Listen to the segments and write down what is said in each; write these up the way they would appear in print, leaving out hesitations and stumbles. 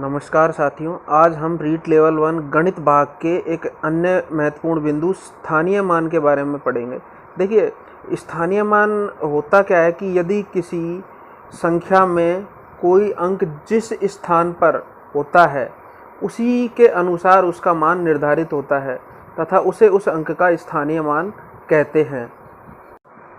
नमस्कार साथियों, आज हम रीट लेवल 1 गणित भाग के एक अन्य महत्वपूर्ण बिंदु स्थानीय मान के बारे में पढ़ेंगे। देखिए, स्थानीय मान होता क्या है कि यदि किसी संख्या में कोई अंक जिस स्थान पर होता है उसी के अनुसार उसका मान निर्धारित होता है तथा उसे उस अंक का स्थानीय मान कहते हैं।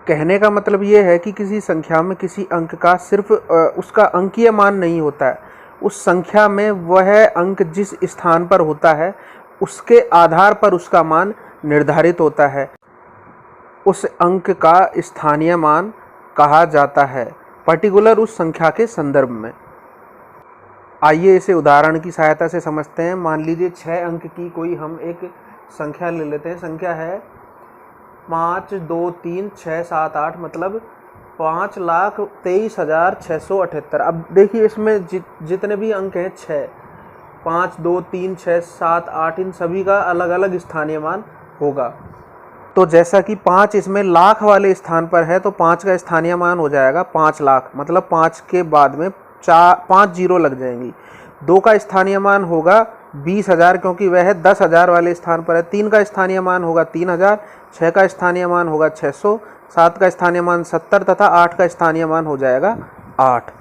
कहने का मतलब ये है कि किसी संख्या में किसी अंक का सिर्फ उसका अंकीय मान नहीं होता है, उस संख्या में वह अंक जिस स्थान पर होता है उसके आधार पर उसका मान निर्धारित होता है, उस अंक का स्थानीय मान कहा जाता है, पर्टिकुलर उस संख्या के संदर्भ में। आइए इसे उदाहरण की सहायता से समझते हैं। मान लीजिए 6 अंक की कोई हम एक संख्या ले लेते हैं। संख्या है 5 2 3 6 7 8, मतलब 5,23,678। अब देखिए इसमें जितने भी अंक हैं 6, 5 2 3 6 7 8, इन सभी का अलग अलग स्थानीय मान होगा। तो जैसा कि 5 इसमें लाख वाले स्थान पर है तो 5 का स्थानीय मान हो जाएगा 5 लाख, मतलब 5 के बाद में 5 जीरो लग जाएंगी। 2 का स्थानीय मान होगा 20,000 क्योंकि वह 10,000 वाले स्थान पर है। 3 का स्थानीय मान होगा 3,000, 6 का स्थानीय मान होगा 600, 7 का स्थानीय मान 70 तथा 8 का स्थानीय मान हो जाएगा 8।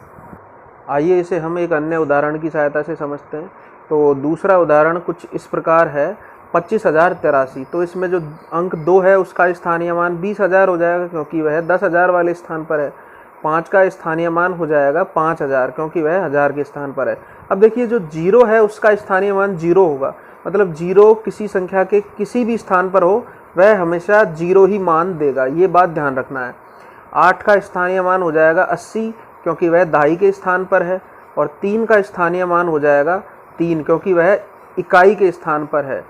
आइए इसे हम एक अन्य उदाहरण की सहायता से समझते हैं। तो दूसरा उदाहरण कुछ इस प्रकार है, 25,083। तो इसमें जो अंक 2 है उसका स्थानीय मान 20,000 हो जाएगा क्योंकि वह 10,000 वाले स्थान पर है। 5 का स्थानीय मान हो जाएगा 5,000 क्योंकि वह 1000 के स्थान पर है। अब देखिए जो 0 है उसका स्थानीय मान 0 होगा, मतलब 0 किसी संख्या के किसी भी स्थान पर हो वह हमेशा 0 ही मान देगा, ये बात ध्यान रखना है। 8 का स्थानीय मान हो जाएगा 80 क्योंकि वह दहाई के स्थान पर है, और 3 का स्थानीय मान हो जाएगा 3 क्योंकि वह इकाई के स्थान पर है।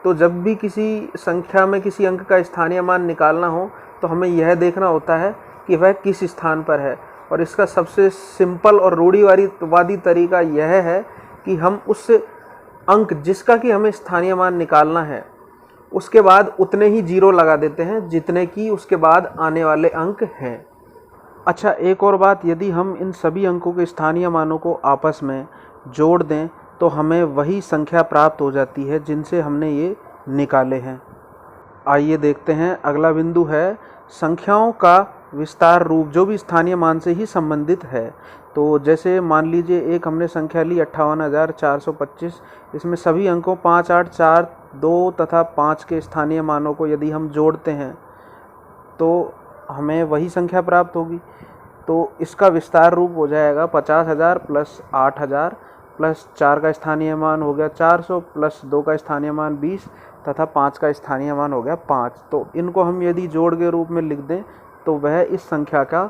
तो जब भी किसी संख्या में किसी अंक का स्थानीय मान निकालना हो तो हमें यह देखना होता है कि वह किस स्थान पर है, और इसका सबसे सिंपल और रूढ़िवादी तरीका यह है कि हम उस अंक जिसका कि हमें स्थानीय मान निकालना है उसके बाद उतने ही जीरो लगा देते हैं जितने की उसके बाद आने वाले अंक हैं। अच्छा, एक और बात, यदि हम इन सभी अंकों के स्थानीय मानों को आपस में जोड़ दें तो हमें वही संख्या प्राप्त हो जाती है जिनसे हमने ये निकाले हैं। आइए देखते हैं। अगला बिंदु है संख्याओं का विस्तार रूप, जो भी स्थानीय मान से ही संबंधित है। तो जैसे मान लीजिए एक हमने संख्या ली 58,425, इसमें सभी अंकों 5 8 4 2 तथा 5 के स्थानीय मानों को यदि हम जोड़ते हैं तो हमें वही संख्या प्राप्त होगी। तो इसका विस्तार रूप हो जाएगा 50,000 प्लस 8,000 प्लस 4 का स्थानीय मान हो गया 400 प्लस 2 का स्थानीय मान 20 तथा 5 का स्थानीय मान हो गया 5। तो इनको हम यदि जोड़ के रूप में लिख दें तो वह इस संख्या का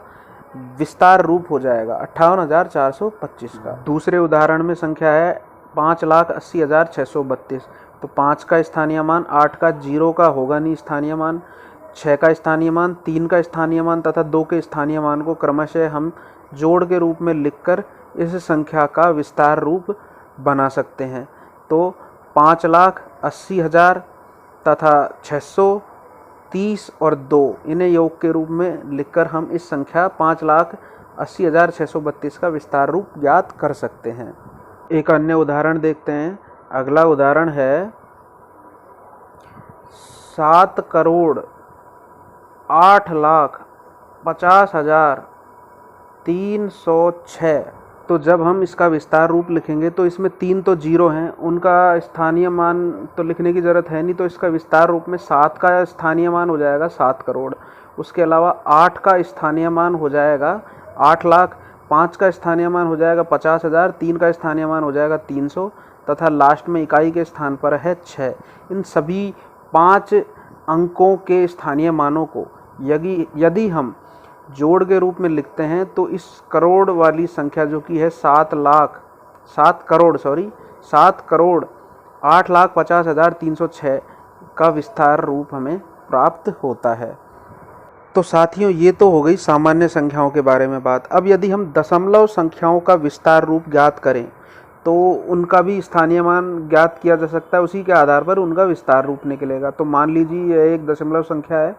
विस्तार रूप हो जाएगा 58,425 का। दूसरे उदाहरण में संख्या है 5,80,632। तो 5 का स्थानीय मान, 8 का 0 का होगा नहीं स्थानीय मान, 6 का स्थानीय मान, 3 का स्थानीय मान तथा 2 के स्थानीय मान को क्रमशः हम जोड़ के रूप में लिखकर इस संख्या का विस्तार रूप बना सकते हैं। तो 5,80,000 तथा 630 और 2 इन्हें योग के रूप में लिखकर हम इस संख्या 5,80,632 का विस्तार रूप ज्ञात कर सकते हैं। एक अन्य उदाहरण देखते हैं। अगला उदाहरण है 7,50,50,306। तो जब हम इसका विस्तार रूप लिखेंगे तो इसमें 3 तो जीरो हैं, उनका स्थानीय मान तो लिखने की ज़रूरत है नहीं, तो इसका विस्तार रूप में 7 का स्थानीय मान हो जाएगा 7 करोड़। उसके अलावा 8 का स्थानीय मान हो जाएगा 8 लाख, 5 का स्थानीय मान हो जाएगा 50,000, 3 का स्थानीय मान हो जाएगा 300 तथा लास्ट में इकाई के स्थान पर है 6। इन सभी 5 अंकों के स्थानीय मानों को यदि हम जोड़ के रूप में लिखते हैं तो इस करोड़ वाली संख्या जो कि है 7 करोड़ 8,50,306 का विस्तार रूप हमें प्राप्त होता है। तो साथियों, ये तो हो गई सामान्य संख्याओं के बारे में बात। अब यदि हम दशमलव संख्याओं का विस्तार रूप ज्ञात करें तो उनका भी स्थानीय मान ज्ञात किया जा सकता है, उसी के आधार पर उनका विस्तार रूप निकलेगा। तो मान लीजिए यह एक दशमलव संख्या है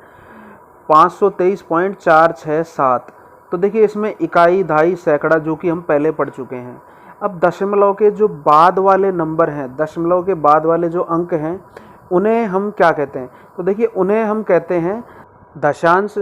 523.467। तो देखिए इसमें इकाई, दहाई, सैकड़ा जो कि हम पहले पढ़ चुके हैं। अब दशमलव के जो बाद वाले नंबर हैं, दशमलव के बाद वाले जो अंक हैं, उन्हें हम क्या कहते हैं? तो देखिए उन्हें हम कहते हैं दशांश,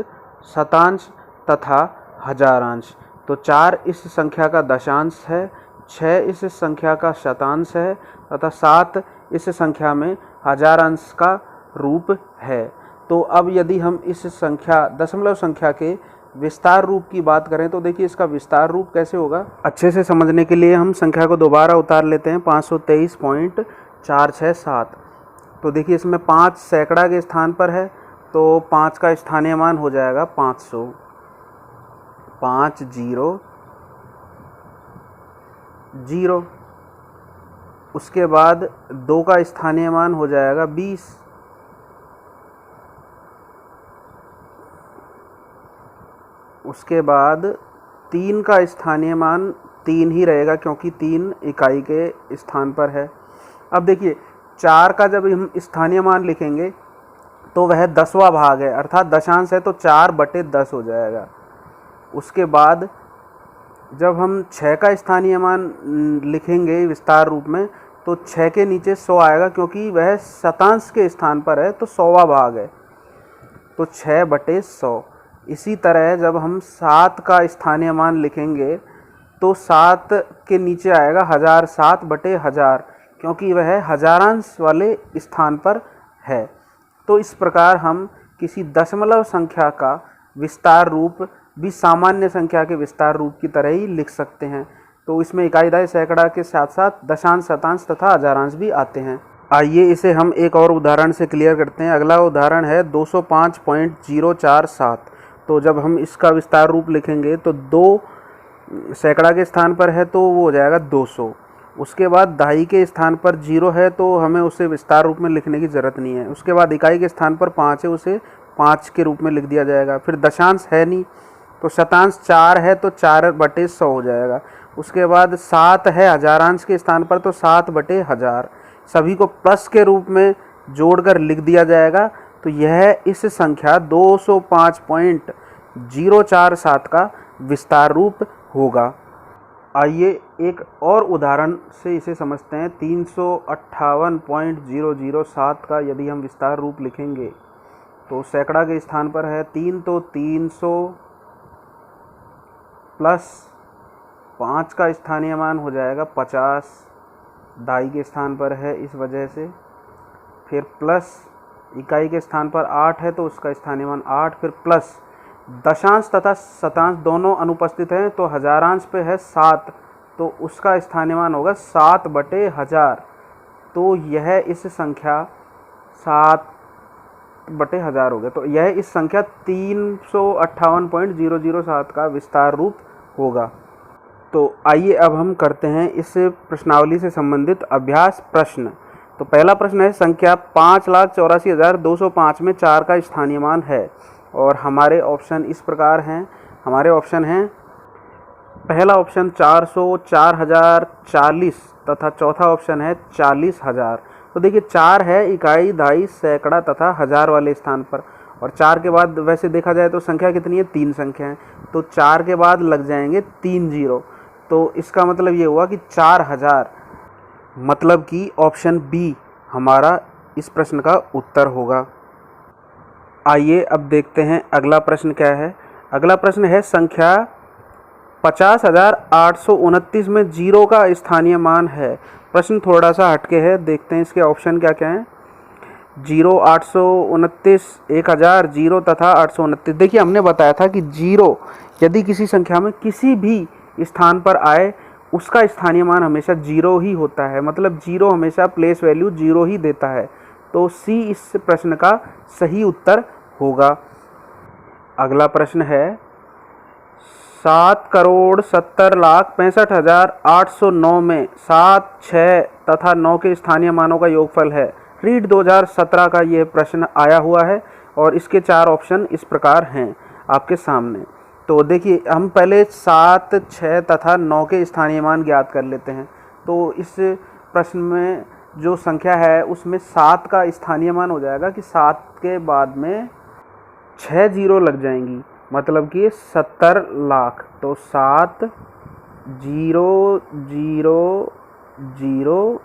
शतांश तथा हजारांश। तो 4 इस संख्या का दशांश है, 6 इस संख्या का शतांश है तथा 7 इस संख्या में हजारांश का रूप है। तो अब यदि हम इस संख्या दशमलव संख्या के विस्तार रूप की बात करें तो देखिए इसका विस्तार रूप कैसे होगा, अच्छे से समझने के लिए हम संख्या को दोबारा उतार लेते हैं। 523.467। तो देखिए इसमें 5 सैकड़ा के स्थान पर है, तो 5 का स्थानीय मान हो जाएगा 500, 500। उसके बाद 2 का स्थानीय मान हो जाएगा 20, उसके बाद 3 का स्थानीय मान 3 ही रहेगा क्योंकि 3 इकाई के स्थान पर है। अब देखिए 4 का जब हम स्थानीय मान लिखेंगे तो वह 10वां भाग है, अर्थात दशांश है, तो 4/10 हो जाएगा। उसके बाद जब हम 6 का स्थानीय मान लिखेंगे विस्तार रूप में तो 6 के नीचे 100 आएगा क्योंकि वह शतांश के स्थान पर है, तो 100वां भाग है, तो 6/100। इसी तरह जब हम 7 का स्थानीय मान लिखेंगे तो 7 के नीचे आएगा 1000, 7/1000, क्योंकि वह हजारांश वाले स्थान पर है। तो इस प्रकार हम किसी दशमलव संख्या का विस्तार रूप भी सामान्य संख्या के विस्तार रूप की तरह ही लिख सकते हैं। तो इसमें इकाई, दहाई, सैकड़ा के साथ साथ दशांश, शतांश तथा हजारांश भी आते हैं। आइए इसे हम एक और उदाहरण से क्लियर करते हैं। अगला उदाहरण है 205.047। तो जब हम इसका विस्तार रूप लिखेंगे तो 2 सैकड़ा के स्थान पर है तो वो हो जाएगा 200। उसके बाद दहाई के स्थान पर 0 है तो हमें उसे विस्तार रूप में लिखने की ज़रूरत नहीं है। उसके बाद इकाई के स्थान पर 5 है, उसे 5 के रूप में लिख दिया जाएगा। फिर दशांश है नहीं तो शतांश 4 है तो 4/100 हो जाएगा। उसके बाद 7 है हजारांश के स्थान पर तो 7/1000। सभी को प्लस के रूप में जोड़कर लिख दिया जाएगा। तो यह इस संख्या 205.047 का विस्तार रूप होगा। आइए एक और उदाहरण से इसे समझते हैं। 358.007 का यदि हम विस्तार रूप लिखेंगे तो सैकड़ा के स्थान पर है 3, तो 300 प्लस 5 का स्थानीय मान हो जाएगा 50, दहाई के स्थान पर है इस वजह से। फिर प्लस इकाई के स्थान पर 8 है तो उसका स्थानीय मान 8, फिर प्लस दशांश तथा शतांश दोनों अनुपस्थित हैं तो हजारांश पे है 7, तो उसका स्थानीय मान होगा 7/1000। तो यह इस संख्या 7/1000 हो गया। तो यह इस संख्या 358.007 का विस्तार रूप होगा। तो आइए अब हम करते हैं इस प्रश्नावली से संबंधित अभ्यास प्रश्न। तो पहला प्रश्न है, संख्या 5,84,205 में 4 का स्थानीय मान है और हमारे ऑप्शन इस प्रकार हैं। हमारे ऑप्शन हैं, पहला ऑप्शन 400, 4000, 40 तथा चौथा ऑप्शन है 40,000। तो देखिए 4 है इकाई, दहाई, सैकड़ा तथा हजार वाले स्थान पर, और 4 के बाद वैसे देखा जाए तो संख्या कितनी है, 3 संख्या है, तो 4 के बाद लग जाएंगे 3 0। तो इसका मतलब ये हुआ कि 4000, मतलब कि ऑप्शन बी हमारा इस प्रश्न का उत्तर होगा। आइए अब देखते हैं अगला प्रश्न क्या है। अगला प्रश्न है, संख्या 50,829 में 0 का स्थानीय मान है। प्रश्न थोड़ा सा हटके है, देखते हैं इसके ऑप्शन क्या क्या हैं। 0, 829, 1000, 0 तथा 829। देखिए हमने बताया था कि 0 यदि किसी संख्या में किसी भी स्थान पर आए उसका स्थानीय मान हमेशा 0 ही होता है, मतलब 0 हमेशा प्लेस वैल्यू 0 ही देता है। तो सी इस प्रश्न का सही उत्तर होगा। अगला प्रश्न है, 7,70,65,809 में 7, 6 तथा 9 के स्थानीय मानों का योगफल है। रीड 2017 का यह प्रश्न आया हुआ है और इसके 4 ऑप्शन इस प्रकार हैं आपके सामने। तो देखिए हम पहले 7, 6 तथा 9 के स्थानीय मान ज्ञात कर लेते हैं। तो इस प्रश्न में जो संख्या है उसमें 7 का स्थानीय मान हो जाएगा कि 7 के बाद में 6 0 लग जाएंगी, मतलब कि 70 लाख। तो 7 0 0 0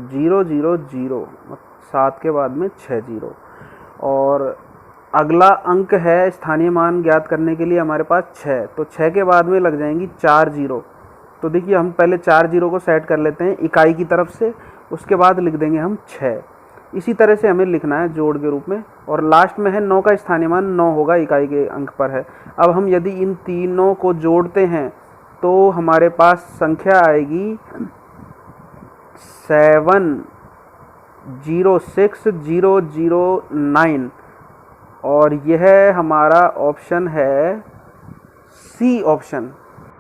0 0 0, 7 के बाद में 6 जीरो। और अगला अंक है स्थानीय मान ज्ञात करने के लिए हमारे पास 6, तो 6 के बाद में लग जाएंगी 4 जीरो। तो देखिए हम पहले 4 जीरो को सेट कर लेते हैं इकाई की तरफ से, उसके बाद लिख देंगे हम 6। इसी तरह से हमें लिखना है जोड़ के रूप में। और लास्ट में है 9 का स्थानीय मान 9 होगा, इकाई के अंक पर है। अब हम यदि इन तीनों को जोड़ते हैं तो हमारे पास संख्या आएगी 706009, और यह हमारा ऑप्शन है सी ऑप्शन।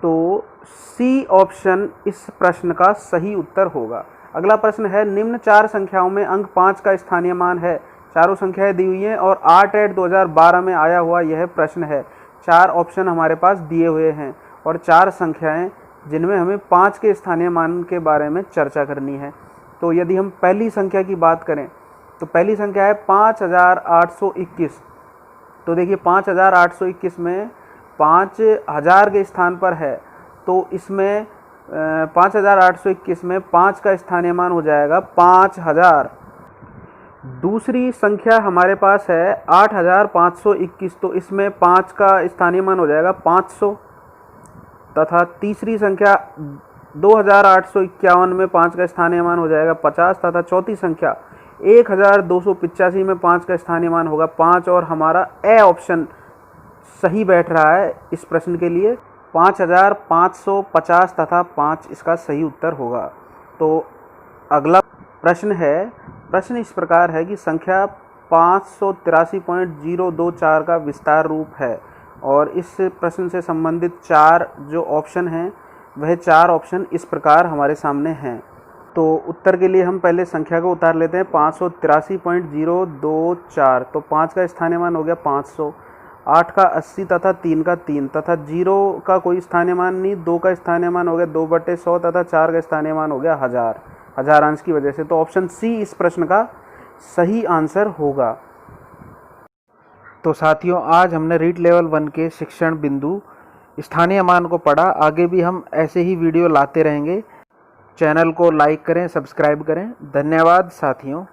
तो सी ऑप्शन इस प्रश्न का सही उत्तर होगा। अगला प्रश्न है, निम्न 4 संख्याओं में अंक 5 का स्थानीय मान है। चारों संख्याएं दी हुई हैं और 8/2012 में आया हुआ यह प्रश्न है। 4 ऑप्शन हमारे पास दिए हुए हैं और 4 संख्याएं जिनमें हमें 5 के स्थानीय मान के बारे में चर्चा करनी है। तो यदि हम पहली संख्या की बात करें तो पहली संख्या है 5821। तो देखिए 5821 में 5000 के स्थान पर है, तो इसमें 5821 में 5 का स्थानीय मान हो जाएगा 5000। दूसरी संख्या हमारे पास है 8521, तो इसमें 5 का स्थानीय मान हो जाएगा 500। तथा तीसरी संख्या 2851 में 5 का स्थानीय मान हो जाएगा 50। तथा चौथी संख्या 1285 में 5 का स्थानीय मान होगा 5। और हमारा ए ऑप्शन सही बैठ रहा है इस प्रश्न के लिए, 5550 तथा 5 इसका सही उत्तर होगा। तो अगला प्रश्न है, प्रश्न इस प्रकार है कि संख्या 583.024 का विस्तार रूप है। और इस प्रश्न से संबंधित 4 जो ऑप्शन हैं वह 4 ऑप्शन इस प्रकार हमारे सामने हैं। तो उत्तर के लिए हम पहले संख्या को उतार लेते हैं, 583.024। तो 5 का स्थानीय मान हो गया 500, 8 का 80 तथा 3 का 3 तथा 0 का कोई स्थानीय मान नहीं, 2 का स्थानीय मान हो गया 2/100 तथा 4 का स्थानीय मान हो गया 1000, हजारांश की वजह से। तो ऑप्शन सी इस प्रश्न का सही आंसर होगा। तो साथियों, आज हमने रीट लेवल 1 के शिक्षण बिंदु स्थानीय मान को पढ़ा। आगे भी हम ऐसे ही वीडियो लाते रहेंगे। चैनल को लाइक करें, सब्सक्राइब करें। धन्यवाद साथियों।